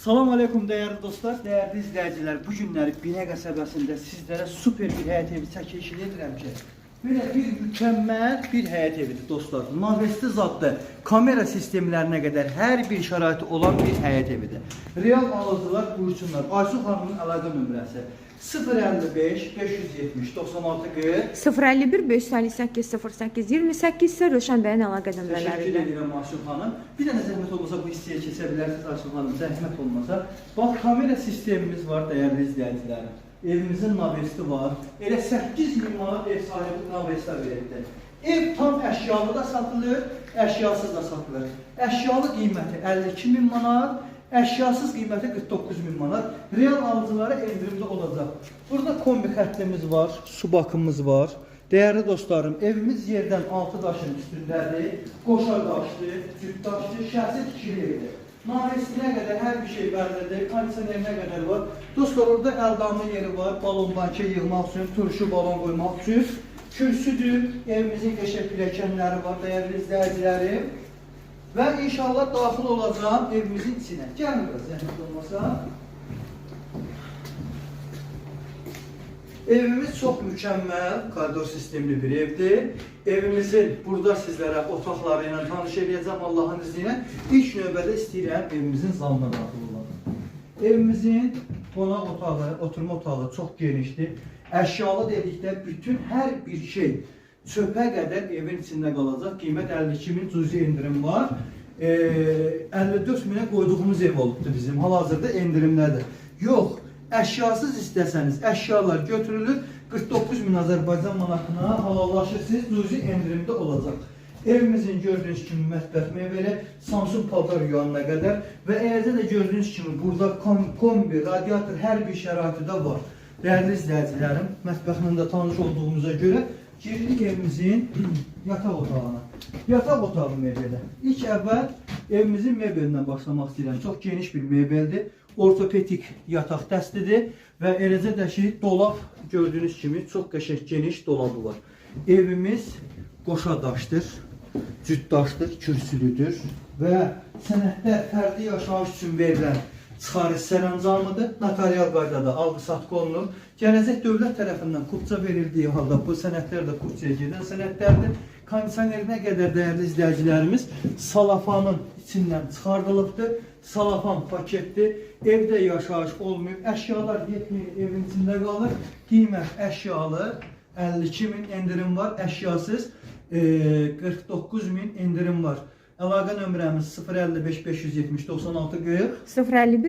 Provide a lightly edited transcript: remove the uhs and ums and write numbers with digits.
Salam aleykum değerli dostlar, değerli izleyiciler. Bu günləri Binə qəsəbəsində sizlərə super bir həyət evi çəkilişini edirəm ki, böyle bir mükemmel bir həyət evidir dostlar. Navesti zadlı, kamera sistemlerine kadar her bir şəraiti olan bir həyət evidir. Real alıcılar buyursunlar. Aysu xanımın əlaqə nömrəsi 055 570 96 40. 051 558 08 28 ise Röşən bəyin əlaqə Teşekkür nömrələridir. ederim Aysu Hanım. Bir tane zəhmət olmasa bu hissəyə keçə bilərsiniz Aysu Hanım. Zəhmət olmasa. Bak kamera sistemimiz var değerli izleyicilerim. Evimizin navesti var. Elə 8 bin manat ev sahibi navestə verildi. Ev tam əşyalı da satılır, əşyasız da satılır. Əşyalı qiyməti 52 bin manat, əşyasız qiyməti 49 bin manat. Real alıcılara endirimdə olacaq. Burada kombi xəttimiz var, su bakımımız var. Değerli dostlarım, evimiz yerden 6 daşın üstündədir. Qoşa daşlı, cüt daşlı, şəxsi tikili evdir. Namesinə qədər hər bir şey bəllidir, kondisionerinə qədər var. Dostlar, orada əldamlı yeri var, balon banki yığmaq üçün, turşu balon qoymaq üçün. Kürsüdür, evimizin qəşəng pilləkənləri var, dəyərli izləyicilərim. Və inşallah daxil olacağım evimizin içinə. Gəlin biraz, zəhmət olmasa. Evimiz çok mükemmel, koridor sistemli bir evdir. Evimizin burada sizlere otaqlarıyla tanış edəcəm Allah'ın izniyle. İlk növbədə istəyirəm evimizin zalına daxil olaq. Evimizin qonaq otağı, oturma otağı çok genişdir. Əşyalı dedikdə bütün hər bir şey çöpə qədər evin içində qalacaq. Qiymət 52 min cüzi indirim var. 54 minə qoyduğumuz ev olubdur bizim. Hal-hazırda endirimlədir. Yox. Əşyasız istəsəniz, əşyalar götürülür, 49 min Azərbaycan manatına halallaşırsınız, cüzi endirimdə olacaq. Evimizin gördüğünüz kimi mətbəx mebeli, Samsung paltar yuvanına qədər və eləcə də gördüğünüz kimi burada kombi, radiator hər bir şəraiti də var. Dəyərli izləyicilərim, mətbəxlə də tanış olduğumuza görə girdik evimizin yataq otağına. Yataq otağı mebeli. İlk əvvəl evimizin mebelindən başlamaq istəyirəm. Çox geniş bir mebeldir. Ortopedik yataq dəstidir və eləcə də ki, dolab gördüyünüz kimi çox qəşəng geniş dolabı var. Evimiz qoşa daşdır, cüt daşdır, kürsülüdür və sənədlər fərdi yaşayış üçün verilən çıxarış sərəncamıdır. Notarial qaydada alqı-satqı olunur. Gələcək dövlət tərəfindən kupça verildiyi halda bu sənədlər də kupçaya gedən sənədlərdir. Kondisionerinə qədər dəyərli izləyicilərimiz salafanın içindən çıxardılıbdır. Salafan paketdir. Evdə yaşayış olmuyor. Əşyalar yetmir, evin içində qalır. Qiymət əşyalı 52 min endirim var. Əşyasız 49 min endirim var. Əlaqə nömrəmiz 055 570 96 40. 051